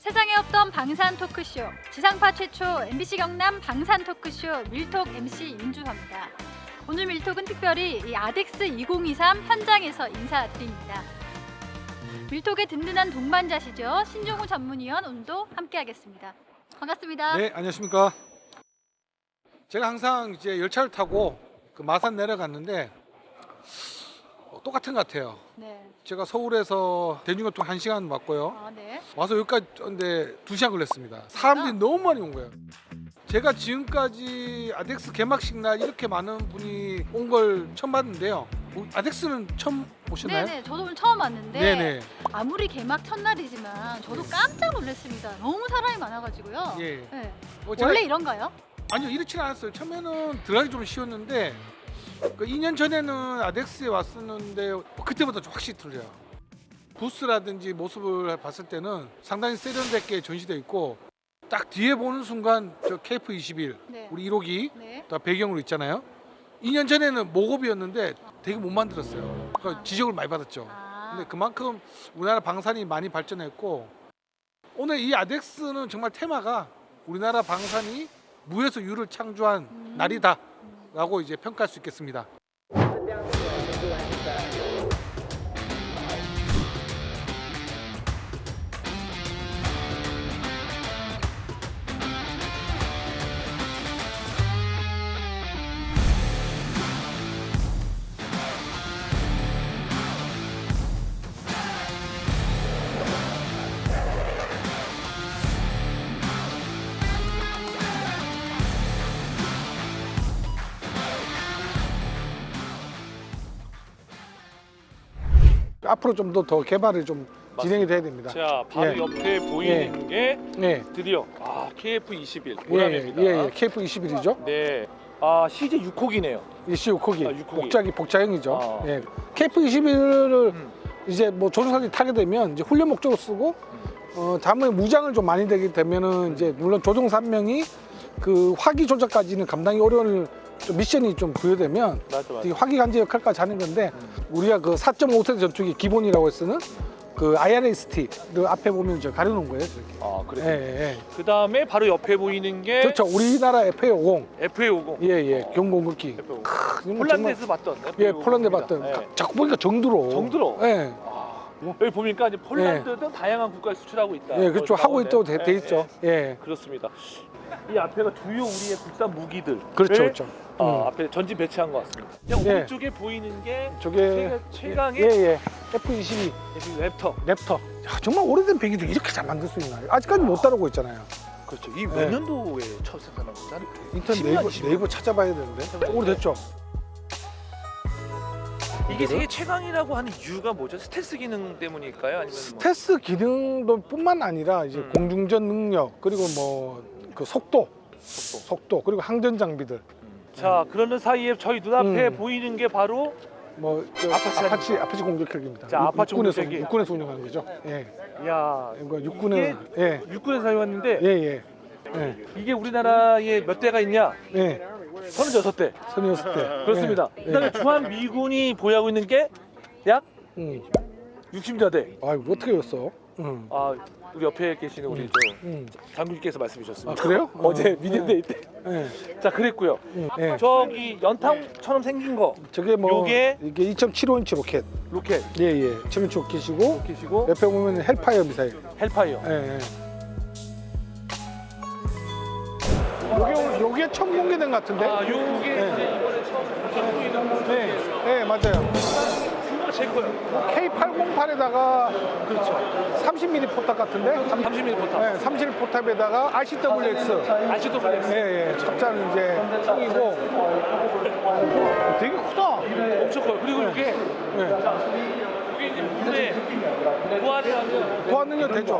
세상에 없던 방산 토크쇼, 지상파 최초 MBC 경남 방산 토크쇼 밀톡 MC 윤주화입니다. 오늘 밀톡은 특별히 이 아덱스 2023 현장에서 인사드립니다. 밀톡의 든든한 동반자시죠. 신종우 전문위원 오늘도 함께하겠습니다. 반갑습니다. 네, 안녕하십니까. 제가 항상 이제 열차를 타고 그 마산 내려갔는데 똑같은 것 같아요. 네. 제가 서울에서 대중교통 1시간 왔고요. 네. 와서 여기까지 왔는데 2시간 걸렸습니다. 사람들이 너무 많이 온 거예요. 제가 지금까지 아덱스 개막식 날 이렇게 많은 분이 온 걸 처음 봤는데요. 아덱스는 처음 오셨나요? 네네. 저도 오늘 처음 왔는데 네네. 아무리 개막 첫날이지만 저도 깜짝 놀랐습니다. 너무 사람이 많아가지고요. 예. 네. 제가- 원래 이런가요? 아니요, 이렇지는 않았어요. 처음에는 들어가기 좀 쉬웠는데 그 2년 전에는 아덱스에 왔었는데 그때보다 좀 확실히 틀려요. 부스라든지 모습을 봤을 때는 상당히 세련되게 전시되어 있고 딱 뒤에 보는 순간 저 KF21 네. 우리 1호기 네. 또 배경으로 있잖아요. 2년 전에는 모급이었는데 되게 못 만들었어요. 그러니까 지적을 많이 받았죠. 근데 그만큼 우리나라 방산이 많이 발전했고 오늘 이 아덱스는 정말 테마가 우리나라 방산이 무에서 유를 창조한 날이다 라고 이제 평가할 수 있겠습니다. 앞으로 좀 더 개발이 좀 진행이 돼야 됩니다. 자, 바로 예. 옆에 보이는 게 네. 드디어 KF21 예, 보람입니다. 예, KF21이죠. 네. CJ 6호기네요. 이시6호기 아, 6호기. 복자형이죠. 아. 예. KF21을 음. 이제 뭐 조종사들이 타게 되면 이제 훈련 목적으로 쓰고 다음에 무장을 좀 많이 되게 되면은 이제 물론 조종사 한 명이 그 화기 조작까지는 감당이 어려운 좀 미션이 좀 부여되면 맞아. 이 화기 간제 역할까지 하는 건데 우리가 그 4.5세대 전투기 기본이라고 쓰는 그 IRST를 앞에 보면 저 가려놓은 거예요. 이렇게. 그래요. 예, 예. 그 다음에 바로 옆에 보이는 게 그렇죠. 우리나라 FA50. FA50. 예, 예. 경공급기. FA50. 폴란드에서 봤던. 예, FA50입니다. 폴란드에 봤던. 예. 자꾸 보니까 정두로. 정두로. 예. 여기 보니까 이제 폴란드도 다양한 국가에 수출하고 있다. 예, 그렇죠. 하고 있다고 돼 예, 있죠. 예. 그렇습니다. 이 앞에가 주요 우리의 국산 무기들. 그렇죠, 그렇죠. 앞에 전진 배치한 것 같습니다. 그냥 예. 오른쪽에 보이는 게 저게 최강의 예, 예. F22 랩터. 랩터. 야, 정말 오래된 배기도 이렇게 잘 만들 수 있나요? 아직까지 못 따라오고 있잖아요. 그렇죠. 이 몇 네. 년도에 처음 생산한 거죠? 인터넷 10년, 네이버, 20년. 네이버 찾아봐야 되는데. 오래됐죠. 이게 세계 최강이라고 하는 이유가 뭐죠? 스텔스 기능 때문일까요? 아니면 뭐... 스텔스 기능도 뿐만 아니라 이제 공중전 능력 그리고 뭐 그 속도 그리고 항전 장비들 자, 그러는 사이에 저희 눈앞에 음. 보이는 게 바로 뭐 아파치 공격헬기입니다. 자, 아파치 공격헬기. 육군에서 운영하는 거죠. 예. 야, 이거 육군에 예. 육군에서 사용했는데 예, 예. 예. 이게 우리나라에 몇 대가 있냐? 예. 36대. 36대. 그렇습니다. 예. 그다음에 주한 미군이 보유하고 있는 게 약 음. 60여 대. 아유, 어떻게 외웠어? 우리 옆에 계시는 우리 장군님께서 말씀해 주셨습니다. 아, 그래요? 어제 미디어데이 때. 예. 자, 그랬고요. 예. 저기 연탕처럼 생긴 거 저게 뭐 요게 이게 2.75인치 로켓. 로켓 예, 예. 2.75인치 로켓이고 계시고 옆에 보면 헬파이어 미사일. 헬파이어. 예, 예. 요게 처음 공개된 것 같은데? 요게 네. 이제 이번에 처음 보이는 거. 네, 네, 맞아요. 그거 제 거예요. K808에다가 그렇죠. 30mm 포탑 같은데? 30mm 포탑. 네, 30mm 포탑에다가 RCWX. RCWX. 예, 예. 첩자는 이제 총이고. 되게 크다. 엄청 커요. 그리고 이게 예. 이게 이제 물에 부하를 하면 보안 능력 되죠?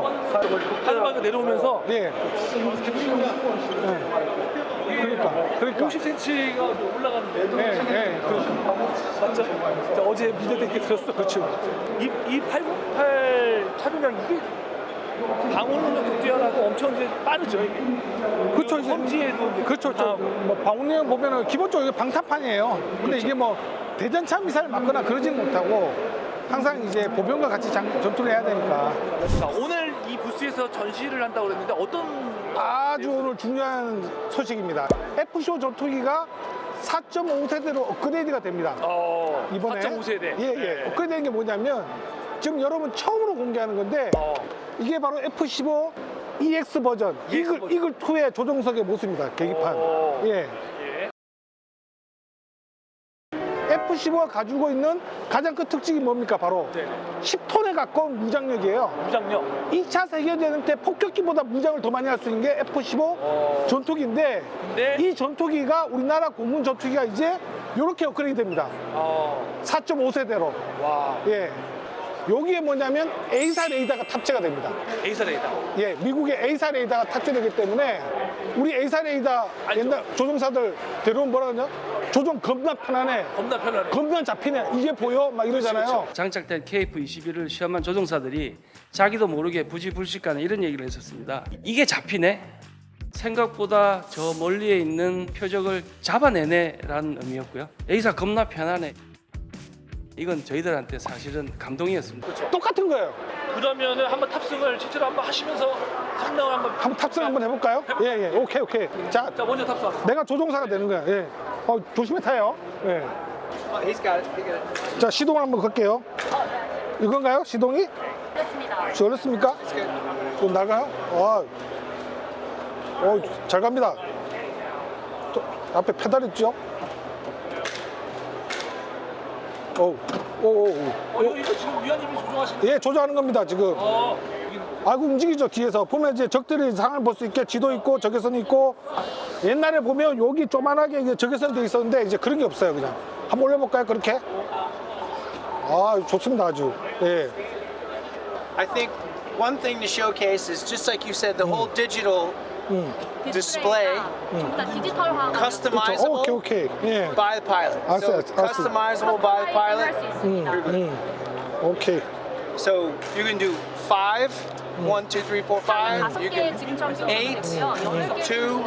하늘방에 내려오면서 예. 그러니까. 50cm가 올라가는데. 예, 예. 그러니까. 맞죠? 진짜 어제 미디어데이 때 들었어. 그렇죠. 이 808 차량량 이게 방어 능력도 뛰어나고 엄청 이제 빠르죠 이게. 그렇죠. 이제 험지에도 이제 그렇죠. 뭐 방어능 보면은 기본적으로 이게 방탄판이에요. 근데 그렇죠. 이게 뭐 대전차 미사일 맞거나 그러지는 못하고 항상 이제 보병과 같이 전투를 해야 되니까. 자, 오늘 이 부스 부스에서 전시를 한다고 그랬는데 어떤 아주 오늘 중요한 소식입니다. F15 전투기가 4.5세대로 업그레이드가 됩니다. 이번에 4.5세대. 예. 업그레이드된 게 뭐냐면 지금 여러분 처음으로 공개하는 건데 이게 바로 F15 EX 버전 EX 버전. 이글 2의 조종석의 모습입니다. 계기판. 예. F15가 가지고 있는 가장 큰 특징이 뭡니까? 바로 네. 10톤에 가까운 무장력이에요. 무장력. 2차 세계대전 때 폭격기보다 무장을 더 많이 할 수 있는 게 F15 전투기인데 근데 이 전투기가 우리나라 공군 전투기가 이제 이렇게 업그레이드 됩니다. 4.5세대로. 와. 예. 여기에 뭐냐면 A사 레이더가 탑재가 됩니다. 에이사 레이더. 예, 미국의 A사 레이더가 탑재되기 때문에 우리 A사 레이더 알죠. 옛날 조종사들 데려오면 뭐라 그러냐? 조종 겁나 편하네. 겁나 편하네. 겁나 잡히네. 이게 보여? 막 이러잖아요. 장착된 KF-21을 시험한 조종사들이 자기도 모르게 부지불식간에 이런 얘기를 했었습니다. 이게 잡히네? 생각보다 저 멀리에 있는 표적을 잡아내네라는 의미였고요. A사 겁나 편하네. 이건 저희들한테 사실은 감동이었습니다. 똑같은 거예요. 그러면은 한번 탑승을 실제로 한번 하시면서 성능을 한번 탑승 한번 해볼까요? 예. 오케이. 자, 자, 먼저 탑승. 내가 조종사가 되는 거야. 예. 조심히 타요. 예. 자, 시동을 한번 걸게요. 이건가요? 시동이? 그렇습니다. 어렵습니까? 좀 나가요? 잘 갑니다. 또 앞에 페달 있죠? 이거 지금 위원님이 조종하시는 예, 조정하는 겁니다, 지금. 아이고, 움직이죠, 뒤에서. 보면 이제 적들이 상황을 볼 수 있게 지도 있고, 적외선이 있고. 옛날에 보면 여기 조만하게 이게 적외선이 돼 있었는데, 이제 그런 게 없어요, 그냥. 한번 올려볼까요, 그렇게? 좋습니다, 아주. 예. I think one thing to showcase is just like you said, the whole digital display, 좀더 디지털화. customizable 오케이. 예. by the pilot. So 알았어요. customizable by the pilot. 오케이. So you can do 5, 1, 2, 3, 4, 5. You 개 can 지금 점수 eight, 되고요. 8개 two,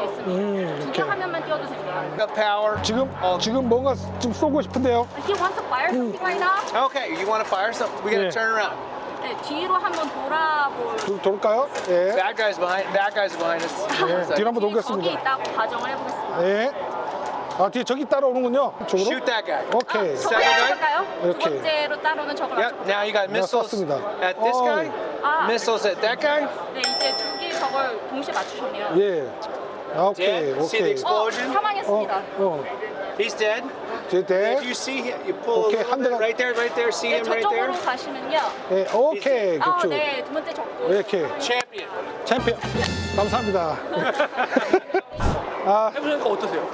두개 화면만 띄워도 됩니다. the power. 지금 뭔가 좀 쏘고 싶은데요. He wants to fire something right now. Okay, you want to fire something? We got to Yeah. turn around. 네, 뒤로 한번 돌아볼. 돌까요? 예. Bad guys behind us. 예. 뒤로 한번 거기 돌겠습니다. 있다고 가정을 해보겠습니다. 예. 뒤에 저기 따라오는군요. 쪽으로. Shoot that guy. 오케이. Second guy? 맞출까요? 두 이렇게. 번째로 따로는 저걸 Yep. Now you got missiles 쐈습니다. at this guy, 아, missiles at that guy. 네, 이제 두 개 저걸 동시에 맞추셨네요. 예. 오케이. See the explosion? 사망했습니다. He's dead. 제 If you see him, you pull Okay, a little bit, right there. See 네, him right there. 저쪽으로 가시면요. 예. 오케이. 그쪽. 네, 두 번째 적고. 이렇게. Champion. 챔피언. 감사합니다. 해보니까 어떠세요?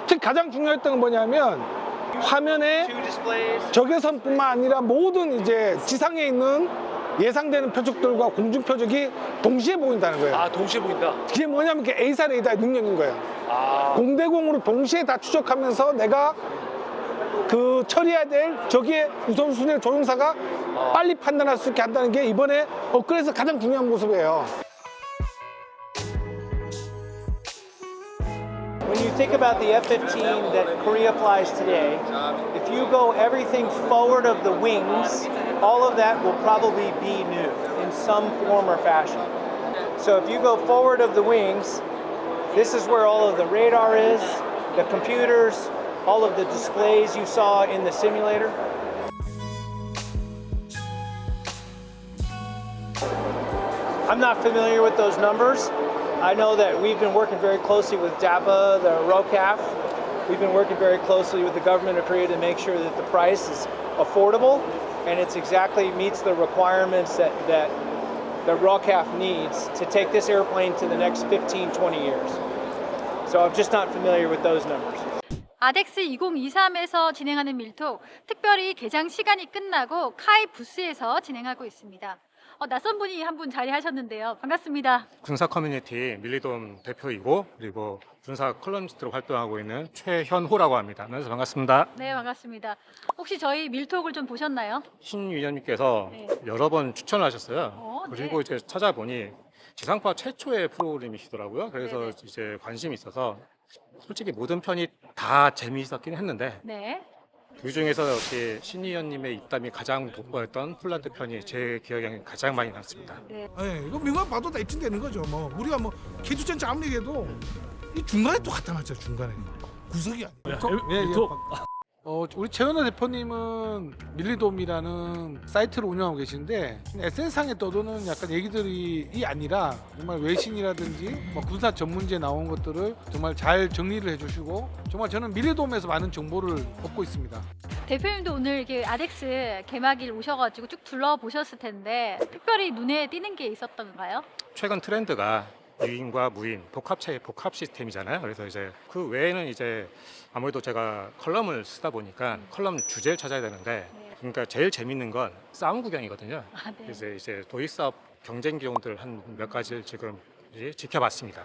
특히 가장 중요했던 건 뭐냐면 화면에 Two displays. 적외선뿐만 아니라 모든 이제 지상에 있는 예상되는 표적들과 공중 표적이 동시에 보인다는 거예요. 동시에 보인다. 그게 뭐냐면 그게 A사 레이더의 능력인 거예요. 공대공으로 동시에 다 추적하면서 내가 그 처리해야 될 적의 우선순위의 조종사가 빨리 판단할 수 있게 한다는 게 이번에 업그레이드에서 가장 중요한 모습이에요. When you think about the F-15 that Korea flies today, if you go everything forward of the wings, all of that will probably be new in some form or fashion. So if you go forward of the wings, this is where all of the radar is, the computers, all of the displays you saw in the simulator. I'm not familiar with those numbers. I know that we've been working very closely with DAPA, the ROCAF. We've been working very closely with the government of Korea to make sure that the price is affordable and it's exactly meets the requirements that the ROCAF needs to take this airplane to the next 15, 20 years. So I'm just not familiar with those numbers. 아덱스 2023에서 진행하는 밀톡, 특별히 개장 시간이 끝나고 카이 부스에서 진행하고 있습니다. 낯선 분이 한 분 자리하셨는데요. 반갑습니다. 군사 커뮤니티 밀리돔 대표이고 그리고 군사 컬럼니스트로 활동하고 있는 최현호라고 합니다. 만나서 반갑습니다. 네, 반갑습니다. 혹시 저희 밀톡을 좀 보셨나요? 신 위원님께서 네. 여러 번 추천을 하셨어요. 네. 그리고 이제 찾아보니 지상파 최초의 프로그램이시더라고요. 그래서 네네. 이제 관심이 있어서 솔직히 모든 편이 다 재미있었긴 했는데 네. 그 중에서 역시 신 의원님의 입담이 가장 돋보였던 폴란드 편이 제 기억에 가장 많이 남습니다. 예, 이거 미국만 봐도 다 입증되는 거죠. 뭐 우리가 뭐 개주전차 아무리 얘기해도 이 중간에 또 갖다 놨죠. 중간에 구석이 아니에요. 우리 최현호 대표님은 밀리돔이라는 사이트를 운영하고 계신데 SNS상에 떠도는 약간 얘기들이 아니라 정말 외신이라든지 뭐 군사 전문지에 나온 것들을 정말 잘 정리를 해주시고 정말 저는 밀리돔에서 많은 정보를 얻고 있습니다. 대표님도 오늘 이렇게 아덱스 개막일 오셔가지고 쭉 둘러보셨을 텐데 특별히 눈에 띄는 게 있었던가요? 최근 트렌드가 유인과 무인 복합체 복합 시스템이잖아요. 그래서 이제 그 외에는 이제 아무래도 제가 컬럼을 쓰다 보니까 컬럼 주제를 찾아야 되는데 그러니까 제일 재밌는 건 싸움 구경이거든요. 네. 그래서 이제 도입 사업 경쟁 기용들 한 몇 가지를 지금 이제 지켜봤습니다.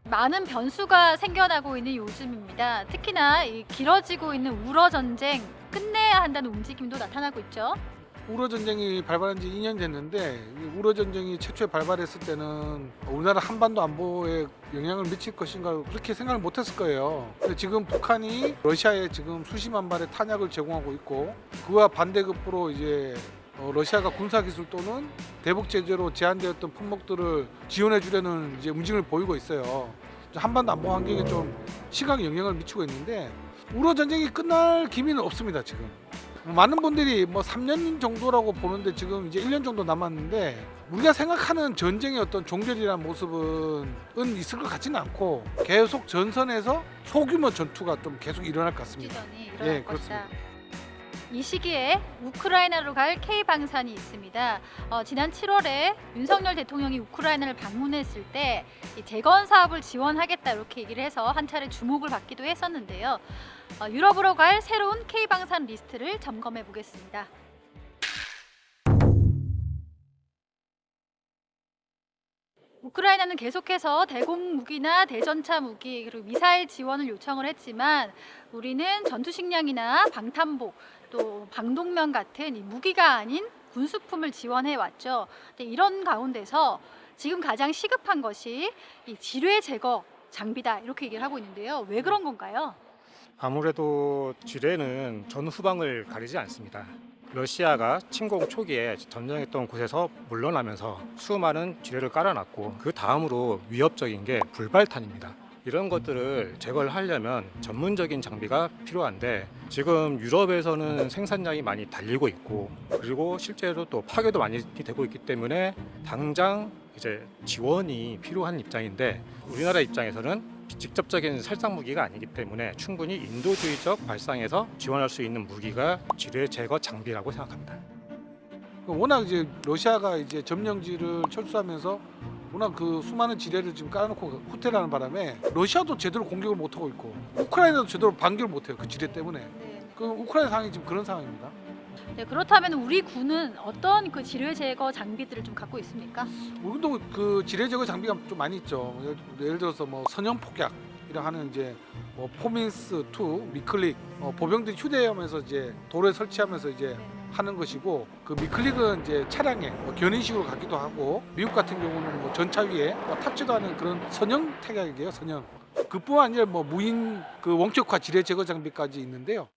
많은 변수가 생겨나고 있는 요즘입니다. 특히나 이 길어지고 있는 우러 전쟁 끝내야 한다는 움직임도 나타나고 있죠. 우러 전쟁이 발발한 지 2년 됐는데 이 우러 전쟁이 최초에 발발했을 때는 우리나라 한반도 안보에 영향을 미칠 것인가 그렇게 생각을 못했을 거예요. 근데 지금 북한이 러시아에 지금 수십만 발의 탄약을 제공하고 있고 그와 반대급부로 이제 러시아가 군사 기술 또는 대북 제재로 제한되었던 품목들을 지원해 주려는 이제 움직임을 보이고 있어요. 한반도 안보 환경에 좀 심각한 영향을 미치고 있는데 우러 전쟁이 끝날 기미는 없습니다. 지금. 많은 분들이 뭐 3년 정도라고 보는데 지금 이제 1년 정도 남았는데 우리가 생각하는 전쟁의 어떤 종결이라는 모습은 있을 것 같지는 않고 계속 전선에서 소규모 전투가 좀 계속 일어날 것 같습니다. 지전이 일어날 예, 것이다. 그렇습니다. 이 시기에 우크라이나로 갈 K방산이 있습니다. 지난 7월에 윤석열 대통령이 우크라이나를 방문했을 때 이 재건 사업을 지원하겠다 이렇게 얘기를 해서 한 차례 주목을 받기도 했었는데요. 유럽으로 갈 새로운 K방산 리스트를 점검해 보겠습니다. 우크라이나는 계속해서 대공 무기나 대전차 무기 그리고 미사일 지원을 요청을 했지만 우리는 전투 식량이나 방탄복 또 방독면 같은 이 무기가 아닌 군수품을 지원해 왔죠. 근데 이런 가운데서 지금 가장 시급한 것이 이 지뢰 제거 장비다 이렇게 얘기를 하고 있는데요. 왜 그런 건가요? 아무래도 지뢰는 전 후방을 가리지 않습니다. 러시아가 침공 초기에 점령했던 곳에서 물러나면서 수많은 지뢰를 깔아놨고 그 다음으로 위협적인 게 불발탄입니다. 이런 것들을 제거를 하려면 전문적인 장비가 필요한데 지금 유럽에서는 생산량이 많이 달리고 있고 그리고 실제로 또 파괴도 많이 되고 있기 때문에 당장 이제 지원이 필요한 입장인데 우리나라 입장에서는 직접적인 살상 무기가 아니기 때문에 충분히 인도주의적 발상에서 지원할 수 있는 무기가 지뢰 제거 장비라고 생각합니다. 워낙 이제 러시아가 이제 점령지를 철수하면서 워낙 그 수많은 지뢰를 지금 깔아놓고 후퇴하는 바람에 러시아도 제대로 공격을 못 하고 있고 우크라이나도 제대로 반격을 못 해요. 그 지뢰 때문에. 네. 그 우크라이나 상황이 지금 그런 상황입니다. 네, 그렇다면 우리 군은 어떤 그 지뢰 제거 장비들을 좀 갖고 있습니까? 우리도 그 지뢰 제거 장비가 좀 많이 있죠. 예를 들어서 뭐 선형 폭약이라 하는 이제 뭐 포민스 2 미클릭 보병들이 휴대하면서 이제 도로에 설치하면서 이제 하는 것이고 그 미클릭은 이제 차량에 뭐 견인식으로 갖기도 하고 미국 같은 경우는 뭐 전차 위에 뭐 탑재도 하는 그런 선형 타격이에요. 선형. 그뿐만 아니라 뭐 무인 그 원격화 지뢰 제거 장비까지 있는데요.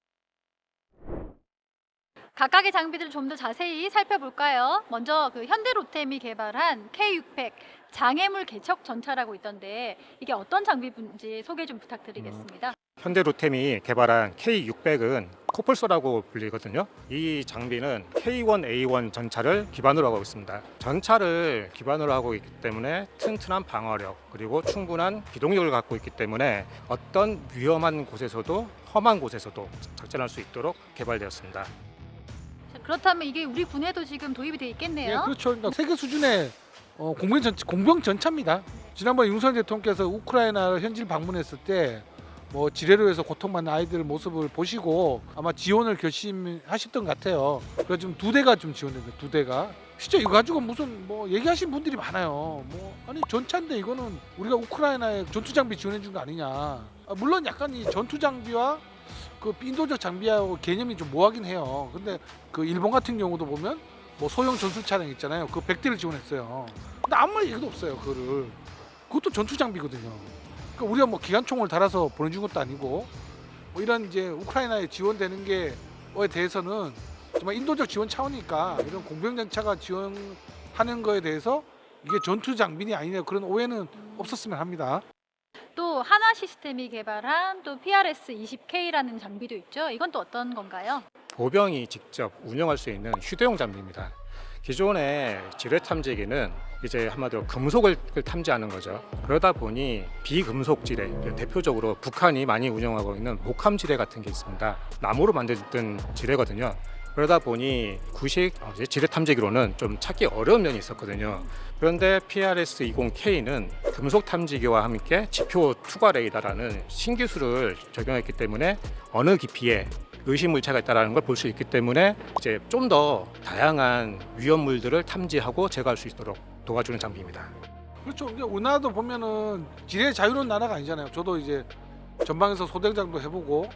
각각의 장비들을 좀 더 자세히 살펴볼까요? 먼저 그 현대로템이 개발한 K600 장애물 개척 전차라고 있던데 이게 어떤 장비인지 소개 좀 부탁드리겠습니다. 현대로템이 개발한 K600은 코뿔소라고 불리거든요. 이 장비는 K1A1 전차를 기반으로 하고 있습니다. 전차를 기반으로 하고 있기 때문에 튼튼한 방어력 그리고 충분한 기동력을 갖고 있기 때문에 어떤 위험한 곳에서도 험한 곳에서도 작전할 수 있도록 개발되었습니다. 자, 그렇다면 이게 우리 군에도 지금 도입이 돼 있겠네요. 예, 그렇죠. 그러니까 세계 수준의 공병 전차입니다. 지난번 윤석열 대통령께서 우크라이나 현지를 방문했을 때 뭐 지뢰로 해서 고통받는 아이들 모습을 보시고 아마 지원을 결심하셨던 것 같아요. 그래서 지금 2대가 좀 지원됩니다. 2대가. 진짜 이거 가지고 무슨 뭐 얘기하시는 분들이 많아요. 뭐 아니 전차인데 이거는 우리가 우크라이나에 전투 장비 지원해 준 거 아니냐. 물론 약간 이 전투 장비와 그 인도적 장비하고 개념이 좀 모하긴 해요. 근데 그 일본 같은 경우도 보면 뭐 소형 전술 차량 있잖아요. 그 100대를 지원했어요. 근데 아무 얘기도 없어요. 그것도 전투 장비거든요. 그러니까 우리가 뭐 기관총을 달아서 보내준 것도 아니고 뭐 이런 이제 우크라이나에 지원되는 게에 대해서는 정말 인도적 지원 차원이니까 이런 공병전차가 지원하는 거에 대해서 이게 전투 장비이 아니냐 그런 오해는 없었으면 합니다. 또 하나 시스템이 개발한 또 PRS-20K라는 장비도 있죠. 이건 또 어떤 건가요? 보병이 직접 운영할 수 있는 휴대용 장비입니다. 기존의 지뢰 탐지기는 이제 한마디로 금속을 탐지하는 거죠. 그러다 보니 비금속 지뢰, 대표적으로 북한이 많이 운영하고 있는 목함 지뢰 같은 게 있습니다. 나무로 만든 지뢰거든요. 그러다 보니 구식 지뢰 탐지기로는 좀 찾기 어려운 면이 있었거든요. 그런데 PRS-20K는 금속 탐지기와 함께 지표 투과 레이더라는 신기술을 적용했기 때문에 어느 깊이에 의심 물체가 있다는 걸 볼 수 있기 때문에 이제 좀 더 다양한 위험물들을 탐지하고 제거할 수 있도록 도와주는 장비입니다. 그렇죠. 이제 우리나라도 보면은 지뢰 자유로운 나라가 아니잖아요. 저도 이제 전방에서 소대장도 해보고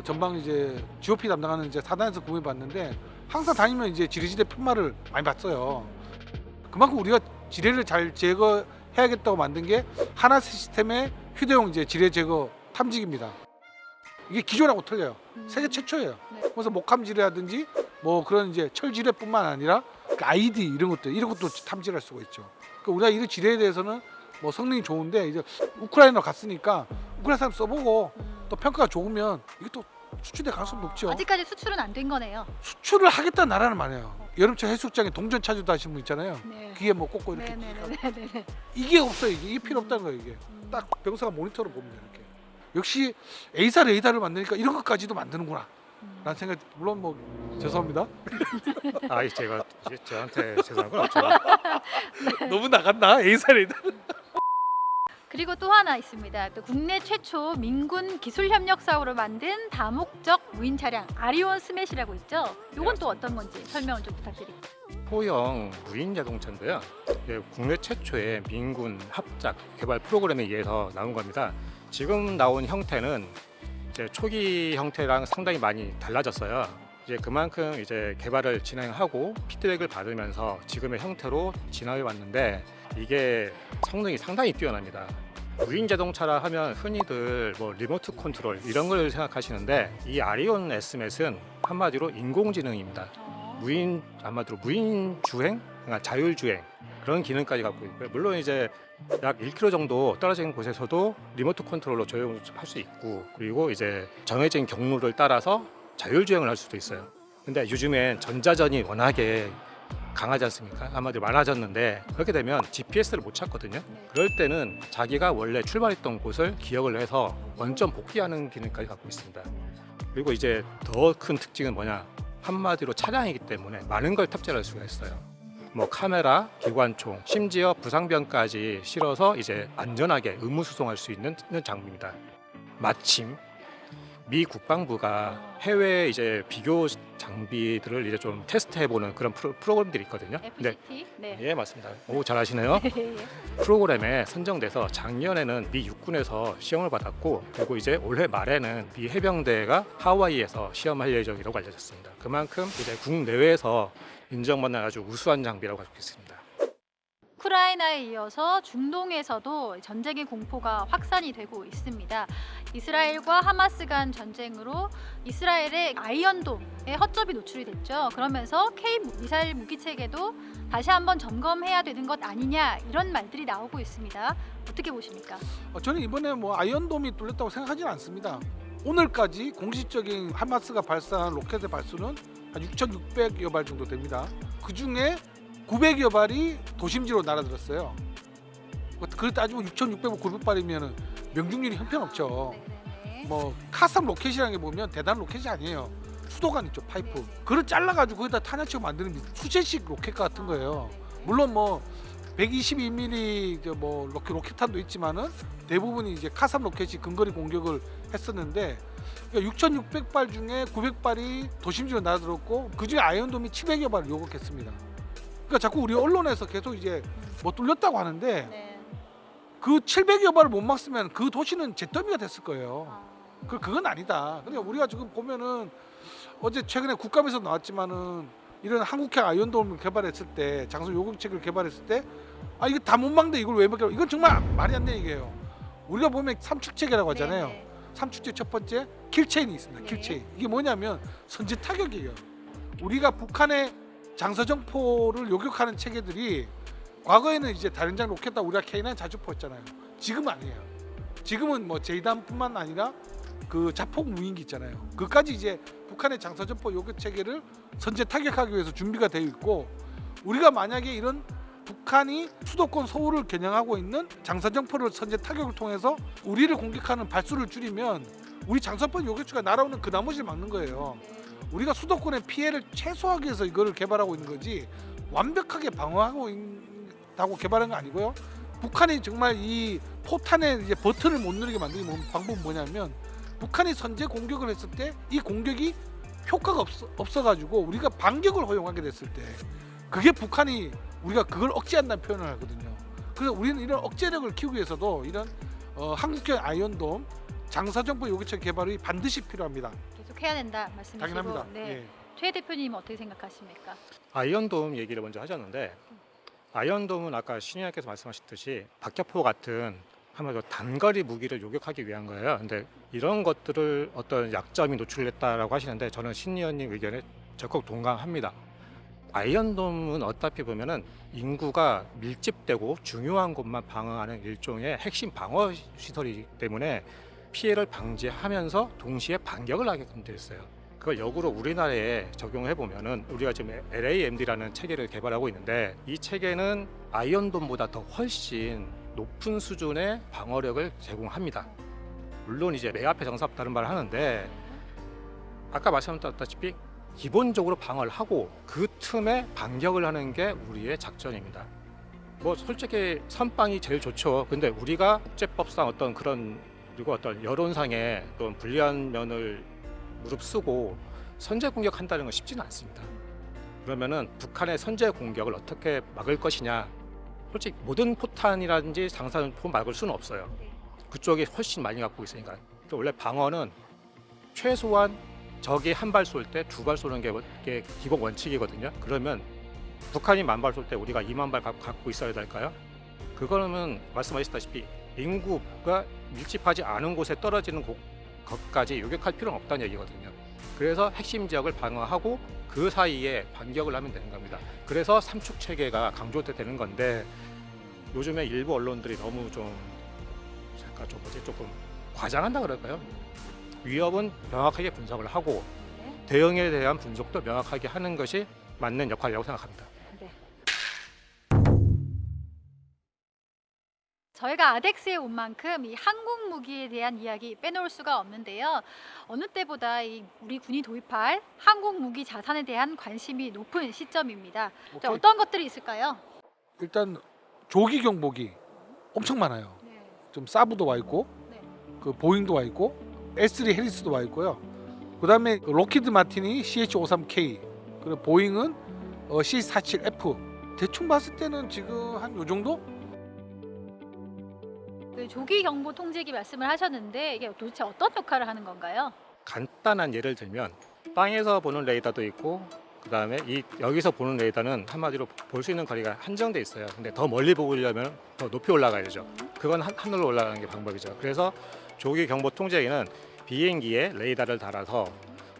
전방 이제 GOP 담당하는 이제 사단에서 근무해봤는데 항상 다니면 이제 지뢰지대 편말을 많이 봤어요. 그만큼 우리가 지뢰를 잘 제거해야겠다고 만든 게 하나 시스템의 휴대용 이제 지뢰 제거 탐지기입니다. 이게 기존하고 틀려요. 세계 최초예요. 네. 그래서 목함 지뢰라든지 뭐 그런 이제 철 지뢰뿐만 아니라 그 아이디 이런 것도 탐지할 수가 있죠. 그러니까 우리가 이 지뢰에 대해서는 뭐 성능이 좋은데 이제 우크라이나 갔으니까 우크라이나 사람 써보고 또 평가가 좋으면 이게 또 수출될 가능성이 높죠. 아직까지 수출은 안 된 거네요. 수출을 하겠다는 나라는 많아요. 여름철 해수욕장에 동전 찾으다 하시는 분 있잖아요. 네. 귀에 뭐 꽂고 이렇게 네네네. 이게 없어요. 이게 필요 없다는 거예요. 이게 딱 병사가 모니터로 보면 돼요. 이렇게 역시 A사 레이더를 만드니까 이런 것까지도 만드는구나. 라는 생각. 물론 뭐 죄송합니다. 제가 저한테 죄송한 건 없죠. 너무 나갔나? A사 레이더. 그리고 또 하나 있습니다. 또 국내 최초 민군 기술협력사업으로 만든 다목적 무인 차량 아리온 스매시라고 있죠. 이건 또 어떤 건지 설명을 좀 부탁드릴게요. 소형 무인 자동차인데요. 국내 최초의 민군 합작 개발 프로그램에 의해서 나온 겁니다. 지금 나온 형태는 이제 초기 형태랑 상당히 많이 달라졌어요. 이제 그만큼 이제 개발을 진행하고 피드백을 받으면서 지금의 형태로 진화해 왔는데 이게 성능이 상당히 뛰어납니다. 무인 자동차라 하면 흔히들 뭐 리모트 컨트롤 이런 걸 생각하시는데 이 아리온 SMS는 한마디로 인공지능입니다. 한마디로 무인 주행, 그러니까 자율 주행 그런 기능까지 갖고 있고요. 물론 이제 약 1km 정도 떨어진 곳에서도 리모트 컨트롤로 조용할 수 있고 그리고 이제 정해진 경로를 따라서 자율 주행을 할 수도 있어요. 근데 요즘엔 전자전이 워낙에 강하지 않습니까? 한마디로 많아졌는데 그렇게 되면 GPS를 못 찾거든요. 그럴 때는 자기가 원래 출발했던 곳을 기억을 해서 원점 복귀하는 기능까지 갖고 있습니다. 그리고 이제 더 큰 특징은 뭐냐? 한마디로 차량이기 때문에 많은 걸 탑재할 수가 있어요. 뭐 카메라, 기관총, 심지어 부상병까지 실어서 이제 안전하게 의무 수송할 수 있는 장비입니다. 마침 미 국방부가 해외 이제 비교 장비들을 이제 좀 테스트해보는 그런 프로그램들이 있거든요. FCT? 네. 예, 맞습니다. 오, 잘하시네요. 프로그램에 선정돼서 작년에는 미 육군에서 시험을 받았고 그리고 이제 올해 말에는 미 해병대가 하와이에서 시험할 예정이라고 알려졌습니다. 그만큼 이제 국내외에서 인정받는 아주 우수한 장비라고 할 수 있습니다. 우크라이나에 이어서 중동에서도 전쟁의 공포가 확산이 되고 있습니다. 이스라엘과 하마스 간 전쟁으로 이스라엘의 아이언돔에 허점이 노출이 됐죠. 그러면서 K 미사일 무기 체계도 다시 한번 점검해야 되는 것 아니냐 이런 말들이 나오고 있습니다. 어떻게 보십니까? 저는 이번에 뭐 아이언돔이 뚫렸다고 생각하지는 않습니다. 오늘까지 공식적인 하마스가 발사한 로켓의 발수는 한 6,600여 발 정도 됩니다. 그 중에 900여 발이 도심지로 날아들었어요. 그걸 따지면 6,600발, 900발이면 명중률이 형편없죠. 뭐 카삼 로켓이라는 게 보면 대단한 로켓이 아니에요. 수도관 있죠, 파이프. 그걸 잘라가지고 거기다 탄약치고 만드는 수제식 로켓 같은 거예요. 물론 뭐 122mm 뭐 로켓탄도 있지만은 대부분이 이제 카삼 로켓이 근거리 공격을 했었는데 그러니까 6,600발 중에 900발이 도심지로 날아들었고 그 중에 아이언돔이 700여 발을 요격했습니다. 그러니까 자꾸 우리 언론에서 계속 이제 뭐 뚫렸다고 하는데 네. 그 700여 발을 못 막으면 그 도시는 잿더미가 됐을 거예요. 그건 아니다. 그러니까 우리가 지금 보면은 어제 최근에 국감에서 나왔지만은 이런 한국형 아이언돔을 개발했을 때 장소 요격책을 개발했을 때 이거 다 못 막는데 이걸 왜 막혀? 이건 정말 말이 안 되는 얘기예요. 우리가 보면 삼축체계라고 하잖아요. 네네. 삼축체 첫 번째 킬체인이 있습니다. 네. 킬체인. 이게 뭐냐면 선제 타격이에요. 우리가 북한의 장서정포를 요격하는 체계들이 과거에는 이제 다련장 로켓다 우리가 K9 자주 포했잖아요. 지금은 아니에요. 지금은 뭐 제이담뿐만 아니라 그 자폭 무인기 있잖아요. 그까지 이제 북한의 장서정포 요격 체계를 선제 타격하기 위해서 준비가 되어 있고, 우리가 만약에 이런 북한이 수도권 서울을 겨냥하고 있는 장서정포를 선제 타격을 통해서 우리를 공격하는 발수를 줄이면 우리 장서정포 요격추가 날아오는 그 나머지를 막는 거예요. 우리가 수도권의 피해를 최소화하기 위해서 이거를 개발하고 있는 거지 완벽하게 방어하고 있다고 개발한 거 아니고요. 북한이 정말 이 포탄의 이제 버튼을 못 누르게 만드는 방법은 뭐냐면, 북한이 선제 공격을 했을 때 이 공격이 효과가 없어가지고 우리가 반격을 허용하게 됐을 때, 그게 북한이 우리가 그걸 억제한다는 표현을 하거든요. 그래서 우리는 이런 억제력을 키우기 위해서도 이런 한국형 아이언돔 장서정포 요격체 개발이 반드시 필요합니다. 계속 해야 된다 말씀이시고. 당연합니다. 네. 예. 최 대표님 어떻게 생각하십니까? 아이언돔 얘기를 먼저 하셨는데, 아이언돔은 아까 신의원께서 말씀하셨듯이 박격포 같은 한마디로 단거리 무기를 요격하기 위한 거예요. 근데 이런 것들을 어떤 약점이 노출됐다라고 하시는데, 저는 신의원님 의견에 적극 동감합니다. 아이언돔은 어차피 보면은 인구가 밀집되고 중요한 곳만 방어하는 일종의 핵심 방어 시설이기 때문에 피해를 방지하면서 동시에 반격을 하게끔 되어 있어요. 그걸 역으로 우리나라에 적용해 보면은, 우리가 지금 LAMD라는 체계를 개발하고 있는데, 이 체계는 아이언돔보다 더 훨씬 높은 수준의 방어력을 제공합니다. 물론 이제 내 앞에 정사 다른 말을 하는데, 아까 말씀드렸다시피 기본적으로 방어를 하고 그 틈에 반격을 하는 게 우리의 작전입니다. 뭐 솔직히 선빵이 제일 좋죠. 근데 우리가 국제법상 어떤 그런, 그리고 어떤 여론상의 그런 불리한 면을 무릅쓰고 선제 공격한다는 건 쉽지는 않습니다. 그러면은 북한의 선제 공격을 어떻게 막을 것이냐? 솔직히 모든 포탄이라든지 장사포 막을 수는 없어요. 그쪽이 훨씬 많이 갖고 있으니까. 원래 방어는 최소한 적이 한 발 쏠 때 두 발 쏘는 게 기본 원칙이거든요. 그러면 북한이 10,000발 쏠 때 우리가 20,000발 갖고 있어야 될까요? 그거는 말씀하셨다시피 인구가 밀집하지 않은 곳에 떨어지는 것까지 요격할 필요는 없다는 얘기거든요. 그래서 핵심 지역을 방어하고 그 사이에 반격을 하면 되는 겁니다. 그래서 삼축 체계가 강조되는 건데, 요즘에 일부 언론들이 너무 조금 과장한다 그럴까요? 위협은 명확하게 분석을 하고 대응에 대한 분석도 명확하게 하는 것이 맞는 역할이라고 생각합니다. 네. 저희가 아덱스에 온 만큼 이 한국 무기에 대한 이야기 빼놓을 수가 없는데요. 어느 때보다 우리 군이 도입할 한국 무기 자산에 대한 관심이 높은 시점입니다. 자, 어떤 것들이 있을까요? 일단 조기 경보기 엄청 많아요. 네. 좀 사브도 와 있고, 네. 그 보잉도 와 있고, S3 해리스도 와 있고요. 그다음에 록히드 마틴이 CH-53K, 그리고 보잉은 C-47F. 대충 봤을 때는 지금 한 요 정도? 그 조기 경보 통제기 말씀을 하셨는데, 이게 도대체 어떤 역할을 하는 건가요? 간단한 예를 들면 땅에서 보는 레이더도 있고, 그다음에 여기서 보는 레이더는 한마디로 볼 수 있는 거리가 한정돼 있어요. 근데 더 멀리 보려면 더 높이 올라가야죠. 그건 하늘로 올라가는 게 방법이죠. 그래서 조기 경보 통제기는 비행기에 레이더를 달아서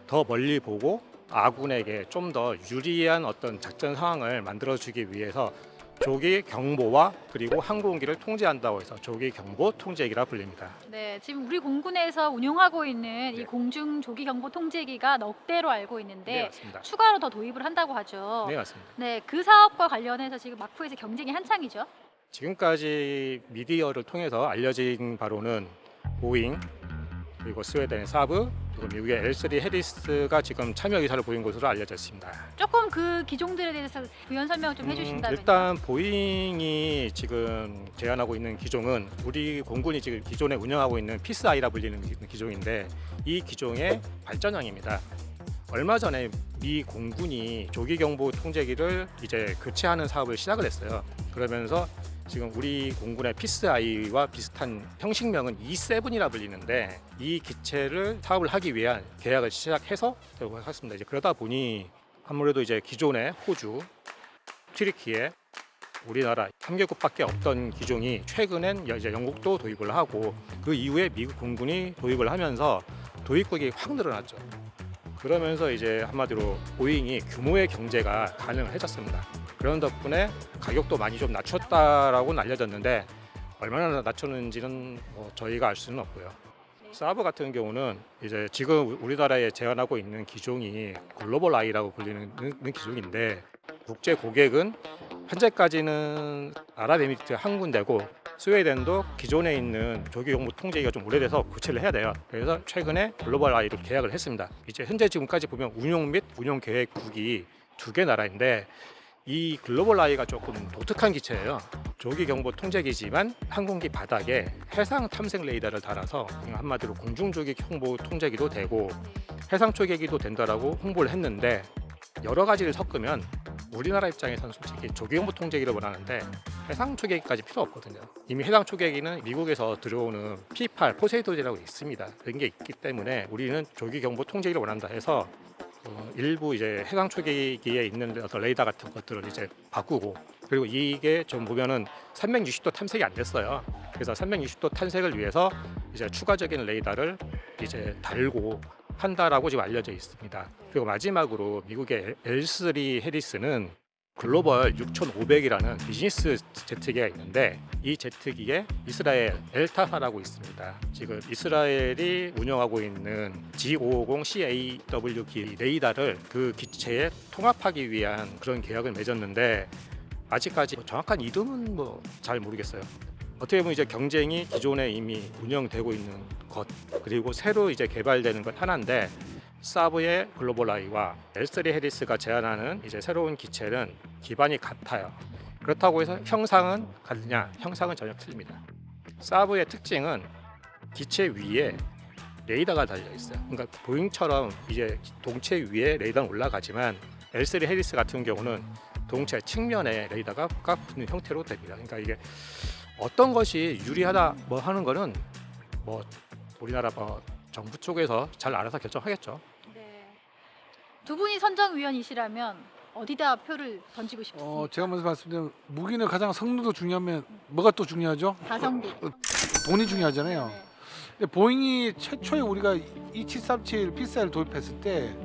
더 멀리 보고 아군에게 좀 더 유리한 어떤 작전 상황을 만들어주기 위해서 조기 경보와 그리고 항공기를 통제한다고 해서 조기 경보 통제기라 불립니다. 네, 지금 우리 공군에서 운용하고 있는 이 네. 공중 조기 경보 통제기가 넉 대로 알고 네, 있는데 맞습니다. 추가로 더 도입을 한다고 하죠. 네, 맞습니다. 네, 그 사업과 관련해서 지금 마쿠에서 경쟁이 한창이죠. 지금까지 미디어를 통해서 알려진 바로는 보잉, 그리고 스웨덴의 사브, 그리고 미국의 L3 해리스가 지금 참여 의사를 보인 것으로 알려져 있습니다. 조금 그 기종들에 대해서 부연 설명 좀 해주신다면요. 일단 보잉이 지금 제안하고 있는 기종은 우리 공군이 지금 기존에 운영하고 있는 피스아이라 불리는 기종인데, 이 기종의 발전형입니다. 얼마 전에 미 공군이 조기 경보 통제기를 이제 교체하는 사업을 시작을 했어요. 그러면서 지금 우리 공군의 피스아이와 비슷한 형식명은 E7이라 불리는데, 이 기체를 사업을 하기 위한 계약을 시작해서 했습니다. 이제 그러다 보니 아무래도 이제 기존의 호주, 튀르키예, 우리나라 3개국밖에 없던 기종이 최근엔 이제 영국도 도입을 하고, 그 이후에 미국 공군이 도입을 하면서 도입국이 확 늘어났죠. 그러면서 이제 한마디로 보잉이 규모의 경제가 가능해졌습니다. 그런 덕분에 가격도 많이 좀 낮췄다라고는 알려졌는데 얼마나 낮췄는지는 뭐 저희가 알 수는 없고요. 사브 같은 경우는 이제 지금 우리나라에 제한하고 있는 기종이 글로벌 아이라고 불리는 기종인데 국제 고객은 현재까지는 아랍에미리트 한 군데고 스웨덴도 기존에 있는 조기 공무 통제기가 좀 오래돼서 교체를 해야 돼요. 그래서 최근에 글로벌 아이로 계약을 했습니다. 이제 현재 지금까지 보면 운용 및 운용 계획국이 2개 나라인데 이 글로벌 아이가 조금 독특한 기체예요. 조기 경보 통제기지만 항공기 바닥에 해상 탐색 레이더를 달아서 한마디로 공중 조기 경보 통제기도 되고 해상 초계기도 된다라고 홍보를 했는데 여러 가지를 섞으면 우리나라 입장에서는 솔직히 조기 경보 통제기를 원하는데 해상 초계기까지 필요 없거든요. 이미 해상 초계기는 미국에서 들어오는 P8 포세이돈이라고 있습니다. 그런 게 있기 때문에 우리는 조기 경보 통제기를 원한다 해서 일부 이제 해상 초계기에 있는 어떤 레이더 같은 것들을 이제 바꾸고 그리고 이게 좀 보면은 360도 탐색이 안 됐어요. 그래서 360도 탐색을 위해서 이제 추가적인 레이더를 이제 달고 한다라고 지금 알려져 있습니다. 그리고 마지막으로 미국의 L3 해리스는 글로벌 6500이라는 비즈니스 제트기가 있는데 이 제트기에 이스라엘 엘타사라고 있습니다. 지금 이스라엘이 운영하고 있는 G550CAW기 레이더를 그 기체에 통합하기 위한 그런 계약을 맺었는데 아직까지 정확한 이름은 뭐 잘 모르겠어요. 어떻게 보면 이제 경쟁이 기존에 이미 운영되고 있는 것 그리고 새로 이제 개발되는 것 하나인데 사브의 글로벌 아이와 L3 해리스가 제안하는 이제 새로운 기체는 기반이 같아요. 그렇다고 해서 형상은 같느냐? 형상은 전혀 틀립니다. 사브의 특징은 기체 위에 레이더가 달려 있어요. 그러니까 보잉처럼 이제 동체 위에 레이더는 올라가지만 L3 해리스 같은 경우는 동체 측면에 레이더가 붙는 형태로 됩니다. 그러니까 이게 어떤 것이 유리하다 뭐 하는 거는 뭐 우리나라 정부 쪽에서 잘 알아서 결정하겠죠. 네. 두 분이 선정위원이시라면 어디다 표를 던지고 싶습니까? 제가 먼저 말씀드리면 무기는 가장 성능도 중요하면 뭐가 또 중요하죠? 가성비. 돈이 중요하잖아요. 네. 근데 보잉이 최초에 우리가 2737 P4를 도입했을 때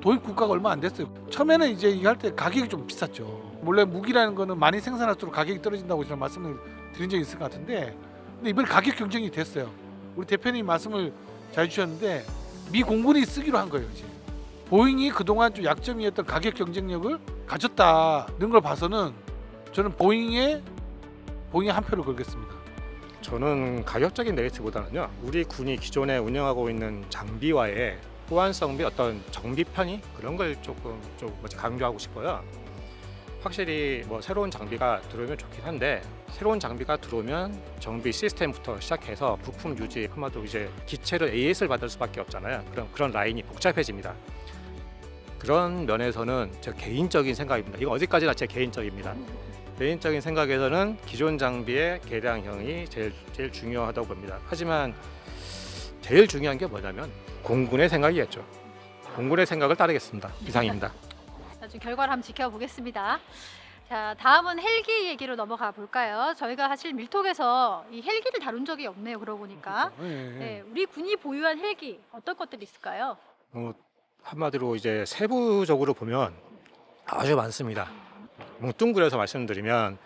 도입 국가가 얼마 안 됐어요. 처음에는 이제 이거 할 때 가격이 좀 비쌌죠. 원래 무기라는 거는 많이 생산할수록 가격이 떨어진다고 제가 말씀을 드린 적이 있을 것 같은데 근데 이번에 가격 경쟁이 됐어요. 우리 대표님 말씀을 잘 주셨는데 미 공군이 쓰기로 한 거예요. 이제 보잉이 그동안 좀 약점이었던 가격 경쟁력을 가졌다는 걸 봐서는 저는 보잉에 한 표를 걸겠습니다. 저는 가격적인 메리트보다는요. 우리 군이 기존에 운영하고 있는 장비와의 호환성 및 어떤 정비 편의 그런 걸 조금 강조하고 싶어요. 확실히 뭐 새로운 장비가 들어오면 좋긴 한데 새로운 장비가 들어오면 정비 시스템부터 시작해서 부품 유지 한마디로 이제 기체를 AS를 받을 수밖에 없잖아요. 그런 라인이 복잡해집니다. 그런 면에서는 제 개인적인 생각입니다. 이거 어디까지나 제 개인적입니다. 개인적인 생각에서는 기존 장비의 개량형이 제일 중요하다고 봅니다. 하지만 제일 중요한 게 뭐냐면 공군의 생각이겠죠. 공군의 생각을 따르겠습니다. 이상입니다. 나중 결과를 한번 지켜보겠습니다. 자, 다음은 헬기 얘기로 넘어가 볼까요? 저희가 사실 밀톡에서 이 헬기를 다룬 적이 없네요. 그러고 보니까. 네, 우리 군이 보유한 헬기 어떤 것들이 있을까요? 한마디로 이제 세부적으로 보면 아주 많습니다. 뭉뚱그려서 말씀드리면